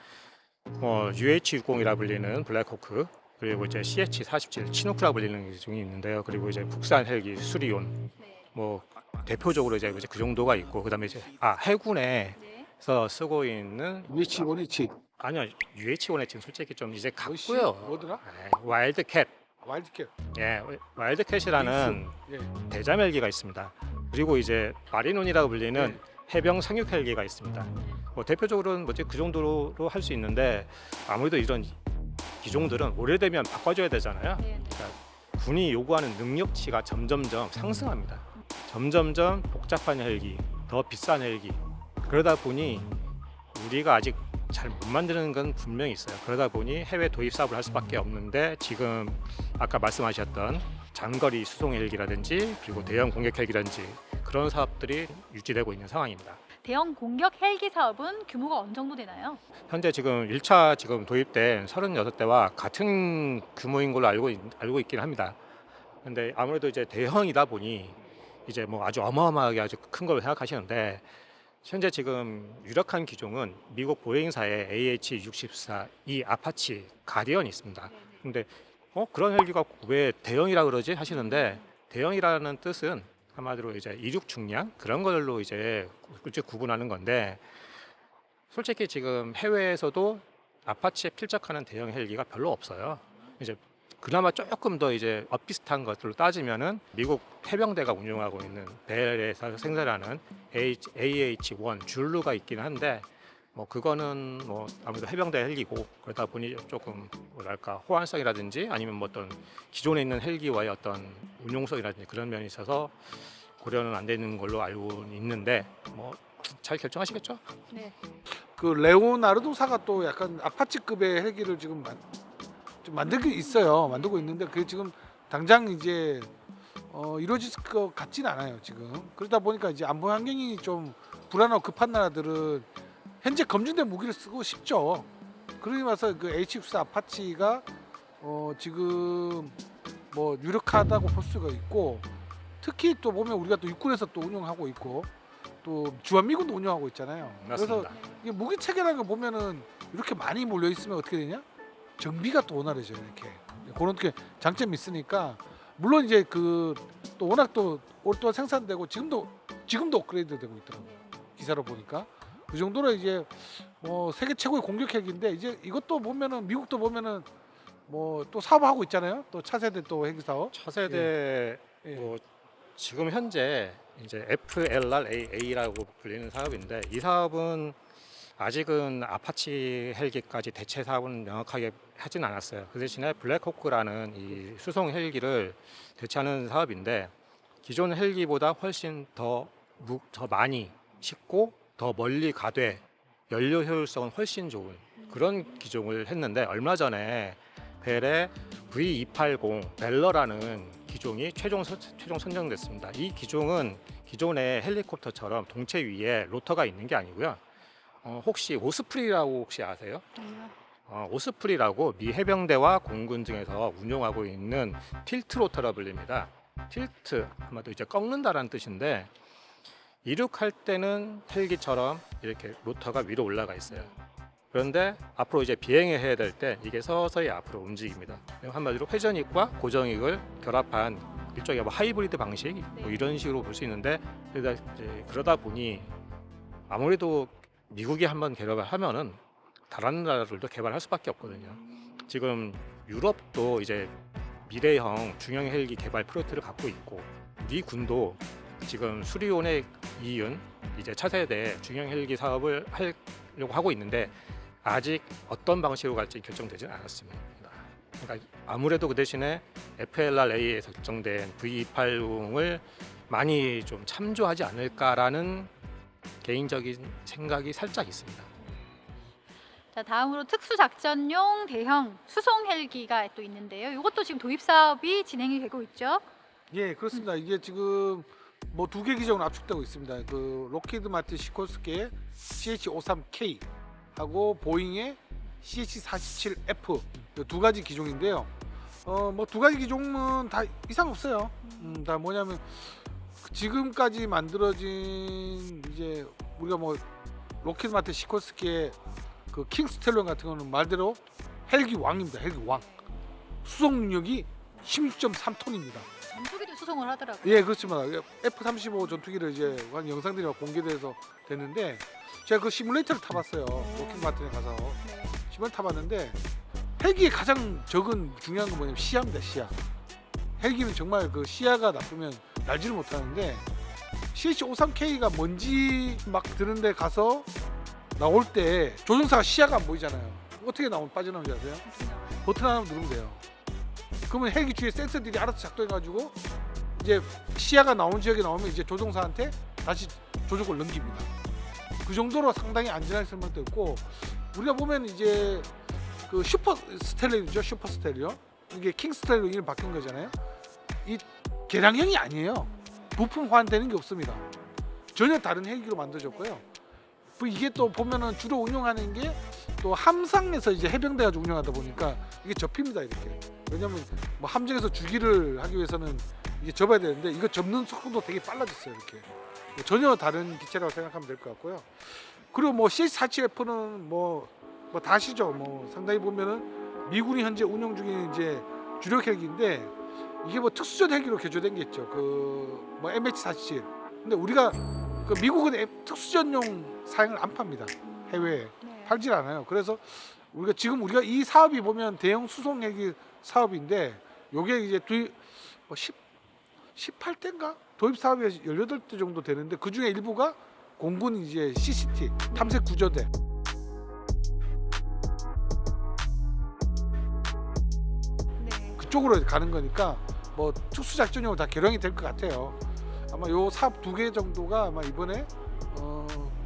UH-60이라 불리는 블랙호크 그리고 이제 CH-47 치누크라 불리는 기종이 있는데요. 그리고 이제 국산 헬기 수리온 뭐 대표적으로 이제 그 정도가 있고 그다음에 이제 해군에서 쓰고 있는 UH-1H 아니요 UH-1H는 솔직히 좀 이제 갔고요. 뭐더라? 와일드캣 와일드캣. 예, 와일드캣이라는 예. 대잠 헬기가 있습니다. 그리고 이제 마리논이라고 불리는 해병 상륙 헬기가 있습니다. 뭐 대표적으로는 뭐지 그 정도로 할 수 있는데 아무래도 이런 기종들은 오래되면 바꿔줘야 되잖아요. 그러니까 군이 요구하는 능력치가 점점점 상승합니다. 점점점 복잡한 헬기, 더 비싼 헬기. 그러다 보니 우리가 아직 잘 못 만드는 건 분명히 있어요. 그러다 보니 해외 도입 사업을 할 수밖에 없는데 지금 아까 말씀하셨던 장거리 수송 헬기라든지 그리고 대형 공격 헬기라든지 그런 사업들이 유지되고 있는 상황입니다. 대형 공격 헬기 사업은 규모가 어느 정도 되나요? 현재 지금 1차 지금 도입된 36대와 같은 규모인 걸로 알고 있긴 합니다. 근데 아무래도 이제 대형이다 보니 이제 뭐 아주 어마어마하게 아주 큰 걸 생각하시는데 현재 지금 유력한 기종은 미국 보잉사의 AH-64 이 아파치 가디언이 있습니다. 근데 그런 헬기가 왜 대형이라 그러지 하시는데 대형이라는 뜻은 한마디로 이제 이륙 중량 그런 걸로 이제 구분하는 건데 솔직히 지금 해외에서도 아파치에 필적하는 대형 헬기가 별로 없어요. 이제 그나마 조금 더 이제 비슷한 것들로 따지면은 미국 해병대가 운용하고 있는 벨에서 생산하는 AH-1 줄루가 있긴 한데 뭐 그거는 뭐 아무래도 해병대 헬기고 그러다 보니 조금 뭐랄까 호환성이라든지 아니면 뭐 어떤 기존에 있는 헬기와의 어떤 운용성이라든지 그런 면이 있어서 고려는 안 되는 걸로 알고 있는데 뭐 잘 결정하시겠죠? 네. 그 레오나르도사가 또 약간 아파치급의 헬기를 지금 좀 만들고 있어요. 만들고 있는데 그게 지금 당장 이제 이루어질 것 같진 않아요. 지금 그러다 보니까 이제 안보 환경이 좀 불안하고 급한 나라들은 현재 검증된 무기를 쓰고 싶죠. 그러기 와서 그 H-64 아파치가 지금 뭐 유력하다고 볼 수가 있고 특히 또 보면 우리가 또 육군에서 또 운영하고 있고 또 주한미군도 운영하고 있잖아요. 맞습니다. 그래서 이게 무기 체계라는 거 보면은 이렇게 많이 몰려 있으면 어떻게 되냐? 정비가 또 원활해져요. 이렇게 그런 게 장점이 있으니까 물론 이제 그 또 워낙 또 오랫동안 생산되고 지금도 업그레이드 되고 있더라고요. 기사로 보니까 그 정도로 이제 뭐 세계 최고의 공격 헬기인데 이제 이것도 보면은 미국도 보면은 뭐 또 사업하고 있잖아요. 또 차세대 또 헬기 사업. 차세대 예. 뭐 지금 현재 이제 FLRAA라고 불리는 사업인데 이 사업은 아직은 아파치 헬기까지 대체 사업은 명확하게 하진 않았어요. 그 대신에 블랙호크라는 이 수송 헬기를 대체하는 사업인데 기존 헬기보다 훨씬 더 많이 싣고 더 멀리 가되 연료 효율성은 훨씬 좋은 그런 기종을 했는데 얼마 전에 벨의 V280 벨러라는 기종이 최종 선정됐습니다. 이 기종은 기존의 헬리콥터처럼 동체 위에 로터가 있는 게 아니고요. 혹시 오스프리라고 혹시 아세요? 오스프리라고 미 해병대와 공군 등에서 운용하고 있는 틸트 로터라 불립니다. 틸트 아마도 이제 꺾는다라는 뜻인데 이륙할 때는 헬기처럼 이렇게 로터가 위로 올라가 있어요. 그런데 앞으로 이제 비행을 해야 될 때 이게 서서히 앞으로 움직입니다. 한마디로 회전익과 고정익을 결합한 일종의 뭐 하이브리드 방식 뭐 이런 식으로 볼 수 있는데 그러다 보니 아무래도 미국이 한번 개발을 하면은 다른 나라들도 개발할 수밖에 없거든요. 지금 유럽도 이제 미래형 중형 헬기 개발 프로젝트를 갖고 있고 우리 군도 지금 수리온에 이은 이제 차세대 중형 헬기 사업을 하려고 하고 있는데 아직 어떤 방식으로 갈지 결정되지는 않았습니다. 그러니까 아무래도 그 대신에 FLRA에서 결정된 V280을 많이 좀 참조하지 않을까라는 개인적인 생각이 살짝 있습니다. 자, 다음으로 특수작전용 대형 수송 헬기가 또 있는데요. 이것도 지금 도입 사업이 진행이 되고 있죠. 예, 그렇습니다. 이게 지금 뭐 두 개 기종으로 압축되고 있습니다. 그 로키드 마틴 시콜스키의 CH-53K 하고 보잉의 CH-47F 두 가지 기종인데요. 뭐 두 가지 기종은 다 이상 없어요. 다 뭐냐면 지금까지 만들어진 이제 우리가 뭐 로키드 마틴 시콜스키의 그 킹스텔론 같은 거는 말대로 헬기 왕입니다. 헬기 왕. 수송 능력이 16.3톤입니다. 전투기도 수송을 하더라고요. 예, 그렇습니다. F-35 전투기를 이제 한 영상들이 공개돼서 됐는데 제가 그 시뮬레이터를 타봤어요. 로키드 마틴에 가서 시뮬레이터 타봤는데 헬기의 가장 적은 중요한 건 뭐냐면 시야입니다. 시야. 헬기는 정말 그 시야가 나쁘면 날지를 못하는데 CH-53K가 먼지 막 드는데 가서 나올 때 조종사가 시야가 안 보이잖아요. 어떻게 빠져나오는지 아세요? 버튼 하나 누르면 돼요. 그러면 헬기 주위에 센서들이 알아서 작동해가지고 이제 시야가 나온 지역에 나오면 이제 조종사한테 다시 조종을 넘깁니다. 그 정도로 상당히 안전할 수밖에 없고 우리가 보면 이제 그 슈퍼 스텔레오죠. 슈퍼 스텔레오. 이게 킹 스텔레오 이름 바뀐 거잖아요. 이 개량형이 아니에요. 부품 호환되는 게 없습니다. 전혀 다른 헬기로 만들어졌고요. 이게 또 보면은 주로 운영하는 게 또 함상에서 이제 해병대 가지고 운영하다 보니까 이게 접힙니다 이렇게. 왜냐면 뭐 함정에서 주기를 하기 위해서는 이게 접어야 되는데 이거 접는 속도도 되게 빨라졌어요 이렇게. 전혀 다른 기체라고 생각하면 될 것 같고요. 그리고 뭐 CH-47F는 뭐 다 아시죠? 뭐 상당히 보면은 미군이 현재 운영 중인 이제 주력 헬기인데 이게 뭐 특수전 헬기로 개조된 게 있죠. 그 뭐 MH-47. 근데 우리가 그 미국은 특수전용 사양을 안 팝니다. 해외에 네. 팔질 않아요. 그래서 우리가 이 사업이 보면 대형 수송 헬기 사업인데 요게 이제 뭐 18대인가 도입 사업이 18대 정도 되는데 그 중에 일부가 공군 이제 CCT 탐색 구조대. 네. 그쪽으로 가는 거니까 뭐 특수작전용으로 다 개량이 될 것 같아요. 아마 요 사업 2개 정도가 아마 이번에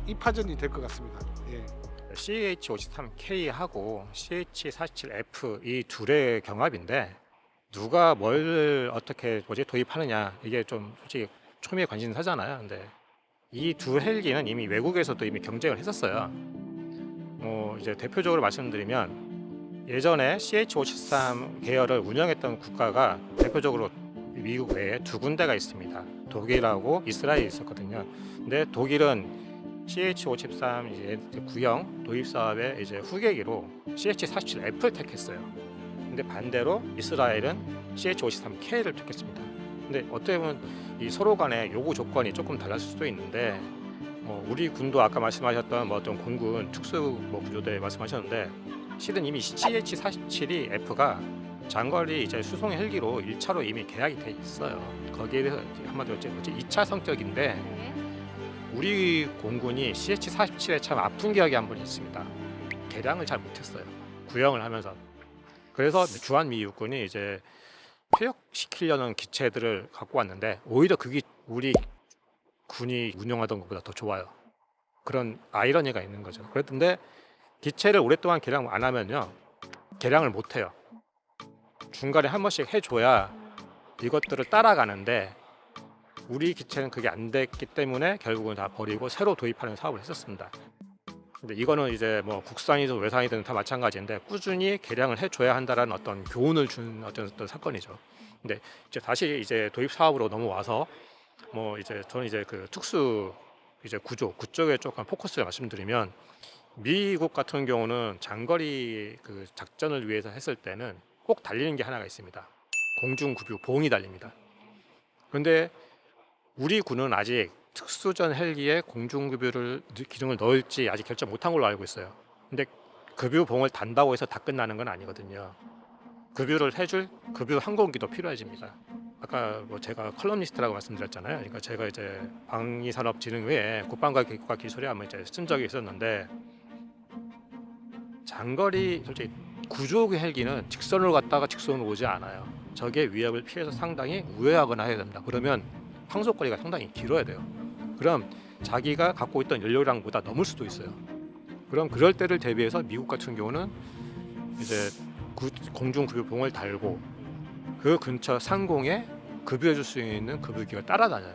입하전이 될 것 같습니다. 예. CH-53K하고 CH-47F 이 둘의 경합인데 누가 뭘 어떻게 도입하느냐 이게 좀 솔직히 초미의 관심사잖아요. 근데 이 두 헬기는 이미 외국에서도 이미 경쟁을 했었어요. 뭐 이제 대표적으로 말씀드리면 예전에 CH-53 계열을 운영했던 국가가 대표적으로 미국 외에 2군데가 있습니다. 독일하고 이스라엘이 있었거든요. 근데 독일은 CH-53 이제 구형 도입 사업의 이제 후계기로 CH-47F를 택했어요. 근데 반대로 이스라엘은 CH-53K를 택했습니다. 근데 어떻게 보면 이 서로 간의 요구 조건이 조금 달랐을 수도 있는데 우리 군도 아까 말씀하셨던 뭐 어떤 공군 특수 뭐 구조대 말씀하셨는데 실은 이미 CH-47이 F가 장거리 이제 수송 헬기로 1차로 이미 계약이 돼 있어요. 거기에 대해서 한마디로 2차 성격인데 네. 우리 공군이 CH-47에 참 아픈 기억이 한 번 있습니다. 개량을 잘 못했어요. 구형을 하면서. 그래서 주한미 육군이 이제 퇴역시키려는 기체들을 갖고 왔는데 오히려 그게 우리 군이 운영하던 것보다 더 좋아요. 그런 아이러니가 있는 거죠. 그랬는데 기체를 오랫동안 개량 안 하면요. 개량을 못 해요. 중간에 한 번씩 해줘야 이것들을 따라가는데 우리 기체는 그게 안 됐기 때문에 결국은 다 버리고 새로 도입하는 사업을 했었습니다. 근데 이거는 이제 뭐 국산이든 외산이든 다 마찬가지인데 꾸준히 개량을 해줘야 한다라는 어떤 교훈을 준 어떤 사건이죠. 근데 이제 다시 이제 도입 사업으로 넘어와서 뭐 이제 저는 이제 그 특수 이제 구조 그쪽에 조금 포커스를 말씀드리면 미국 같은 경우는 장거리 그 작전을 위해서 했을 때는 꼭 달리는 게 하나가 있습니다. 공중급유 봉이 달립니다. 그런데 우리 군은 아직 특수전 헬기에 공중급유를 기능을 넣을지 아직 결정 못한 걸로 알고 있어요. 근데 급유봉을 단다고 해서 다 끝나는 건 아니거든요. 급유를 해줄 급유 항공기도 필요해집니다. 아까 뭐 제가 컬럼니스트라고 말씀드렸잖아요. 그러니까 제가 이제 방위산업진흥회에 국방과학기술과 기술에 한번 이제 쓴 적이 있었는데 장거리 솔직히 구조기 헬기는 직선으로 갔다가 직선으로 오지 않아요. 적의 위협을 피해서 상당히 우회하거나 해야 됩니다. 그러면 항속거리가 상당히 길어야 돼요. 그럼 자기가 갖고 있던 연료량보다 넘을 수도 있어요. 그럼 그럴 때를 대비해서 미국 같은 경우는 이제 공중급유봉을 달고 그 근처 상공에 급유해 줄 수 있는 급유기가 따라다녀요.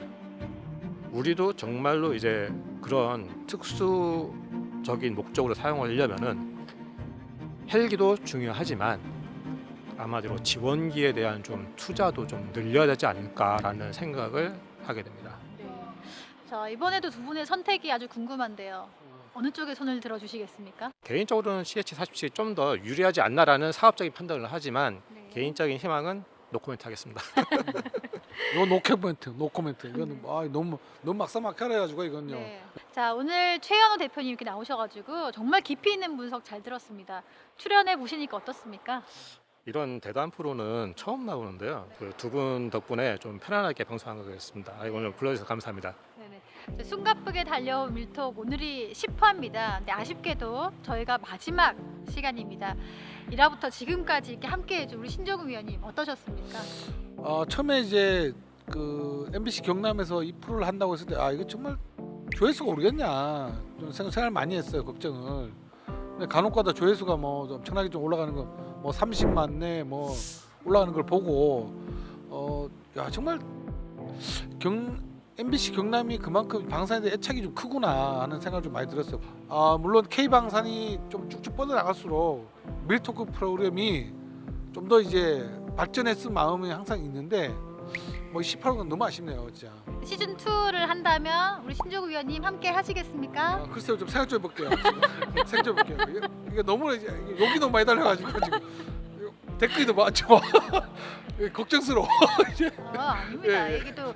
우리도 정말로 이제 그런 특수적인 목적으로 사용하려면은 헬기도 중요하지만 아마도 지원기에 대한 좀 투자도 좀 늘려야 되지 않을까라는 생각을 하게 됩니다. 네. 자, 이번에도 두 분의 선택이 아주 궁금한데요. 어느 쪽에 손을 들어 주시겠습니까? 개인적으로는 CH-47이 좀 더 유리하지 않나라는 사업적인 판단을 하지만 네. 개인적인 희망은 노코멘트 하겠습니다. 요 노코멘트. 이거는 너무 막사막하래 가지고 이건요. 네. 자, 오늘 최현호 대표님 이렇게 나오셔가지고 정말 깊이 있는 분석 잘 들었습니다. 출연해 보시니까 어떻습니까? 이런 대담 프로는 처음 나오는데요. 그 두 분 덕분에 좀 편안하게 방송한 것 같습니다. 오늘 불러주셔서 감사합니다. 네네. 숨가쁘게 달려온 밀톡 오늘이 10화입니다. 근데 아쉽게도 저희가 마지막 시간입니다. 1화부터 지금까지 이렇게 함께해준 우리 신정우 위원님 어떠셨습니까? 처음에 이제 그 MBC 경남에서 이 프로를 한다고 했을 때 이거 정말 조회수가 오르겠냐 좀 생각을 많이 했어요. 걱정을. 근데 간혹가다 조회수가 뭐 엄청나게 좀 올라가는 거 뭐 30만 내 뭐 올라가는 걸 보고 야 정말 MBC 경남이 그만큼 방산에 대해 애착이 좀 크구나 하는 생각을 좀 많이 들었어요. 물론 K 방산이 좀 쭉쭉 뻗어나갈수록 밀토크 프로그램이 좀 더 이제 발전했을 마음이 항상 있는데 뭐 18호는 너무 아쉽네요, 진짜. 시즌 2를 한다면 우리 신조국 위원님 함께 하시겠습니까? 글쎄요, 좀 생각 좀 해볼게요. 생각 좀 해볼게요. 이게 너무 이제 욕이 너무 많이 달려가지고 지금 댓글이 너무 많죠. 걱정스러워. 아닙니다. 예. 이게 또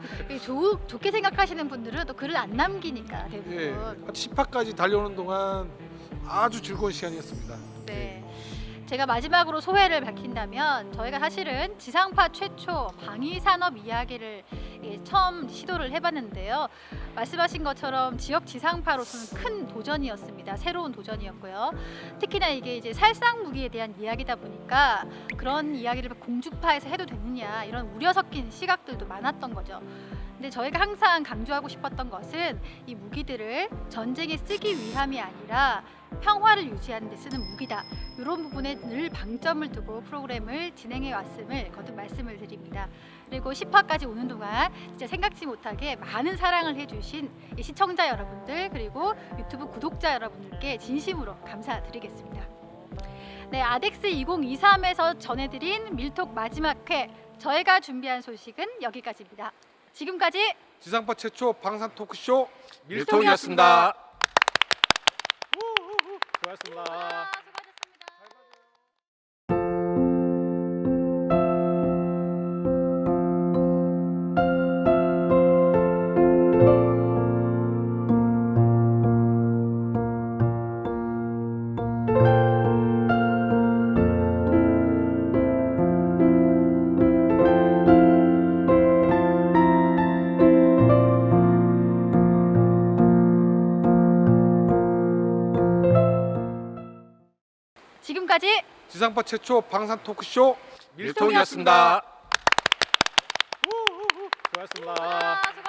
좋게 생각하시는 분들은 또 글을 안 남기니까 대부분. 예, 10화까지 달려오는 동안 아주 즐거운 시간이었습니다. 네. 제가 마지막으로 소회를 밝힌다면 저희가 사실은 지상파 최초 방위산업 이야기를 처음 시도를 해봤는데요. 말씀하신 것처럼 지역 지상파로서는 큰 도전이었습니다. 새로운 도전이었고요. 특히나 이게 이제 살상 무기에 대한 이야기다 보니까 그런 이야기를 공중파에서 해도 되느냐 이런 우려 섞인 시각들도 많았던 거죠. 근데 저희가 항상 강조하고 싶었던 것은 이 무기들을 전쟁에 쓰기 위함이 아니라 평화를 유지하는 데 쓰는 무기다. 이런 부분에 늘 방점을 두고 프로그램을 진행해 왔음을 거듭 말씀을 드립니다. 그리고 10화까지 오는 동안 진짜 생각지 못하게 많은 사랑을 해주신 이 시청자 여러분들 그리고 유튜브 구독자 여러분들께 진심으로 감사드리겠습니다. 네, 아덱스 2023에서 전해드린 밀톡 마지막 회 저희가 준비한 소식은 여기까지입니다. 지금까지 지상파 최초 방산 토크쇼 밀통이었습니다. 수고하셨습니다. 수고하셨습니다. 지금까지 지상파 최초 방산 토크쇼 밀통이었습니다. 수고하셨습니다. 수고하셨습니다.